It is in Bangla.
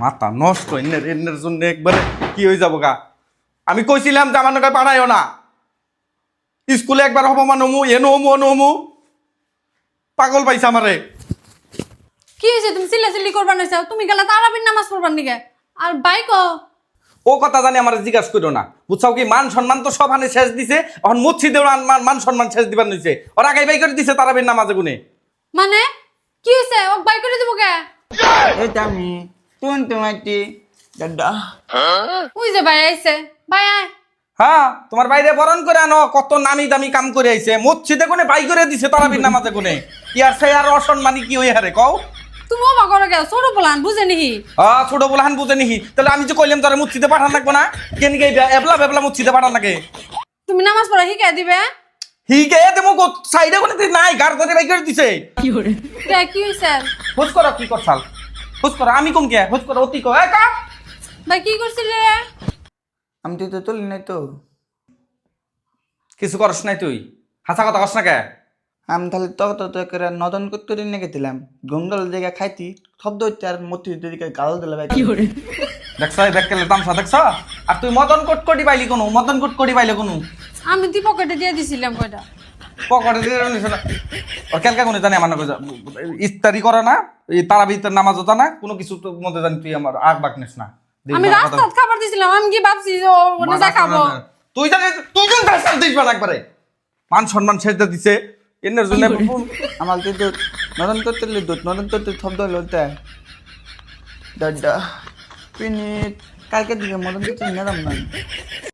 মাথা নষ্ট এনের জন্য একবারে কি হয়ে যাবো গা। আমি কইছিলাম যে আমার নৌকায় পাঠাইও না, স্কুলে একবার অপমান হমু এনো হমু অনু হমু, পাগল পাইছে আমারে। কি হয়েছে তুমি চিল্লাচিল্লি করবার নাইছো? তুমি গেলা তারাবির নামাজ পড়বার নিকে আর বাইক ও কথা জানি আমার জিজ্ঞাসা করো না, বুঝছাও কি? মান সম্মান তো সব হানে শেষ দিছে, এখন মসজিদেও মান সম্মান শেষ দিবার নিছে। ওরা আগাই বাই করে দিছে তারাবির নামাজে গুনে। মানে কি হয়েছে? ও বাইক করে দেবো কে? এটা আমি তোমারটি দাদা ওই যে ভাই আইছে, ভাই আয়। হ্যাঁ, তোমার বাইরে বরণ করে আনো, কত নামি দামি কাম করে আইছে, মসজিদে কোনে বাই করে দিছে তারাবির নামাজে গুনে। কি আর সে আর অসম্মানী কি হই হারে কও? তুমিও বা করো কে? ছোট বলান বুঝে নিহি। ছোট বলাহান বুঝে নিহি, তাহলে আমি যে কইলাম তারা মসজিদে পাঠান লাগবো না? কেন কে এবলা বেবলা মসজিদে পাঠান লাগে? তুমি নামাজ পড়া শিখাই দিবে? হি কে দেমো সাইডে কোনে নাই গার ধরে বাই করে দিছে। কি হয়েছে? হুজ করো কি করছাল, হুজ করো। আমি কম কে হুজ করো অতি কো এ কা ভাই কি করছিস রে? আমি তো তুলি নাই তো। কিছু করছ নাই তুই? হাসা কথা কস না কে? আমি তাহলে তো করে নদন করতে দিন গেছিলাম গঙ্গল জায়গা খাইতি শব্দ হচ্ছে আর মতি দিকে গাল দিলে ভাই দেখছ এই ব্যাককেলে তামসা দেখছ? আর তুই মদন কোটকটি পাইলি কোন? মদন কোটকটি পাইলে কোন? আমি দি পকেটে দিয়ে দিছিলাম কয়টা। পকেটে দিয়ে নিছ না? ওর কেলকা কোনে জানি আমার না কইছা ইফতারি করে না, এই তারাবির নামাজ হতা না, কোনো কিছু তো মধ্যে জানি তুই আমার আগ বাক নিস না। আমি রাস্তাত খাবার দিছিলাম, আমি কি ভাবছি যে ও ওনে যা খাবো? তুই জানি তুই জানি তার সাথে দিস না একবারে। মান সম্মান ছেড়ে দিছে এর জন্য। আমার তো নদন করতে নদন করতে শব্দ হলো দাদা পিনিট কালকে দিকে মদন করতে নিলাম না।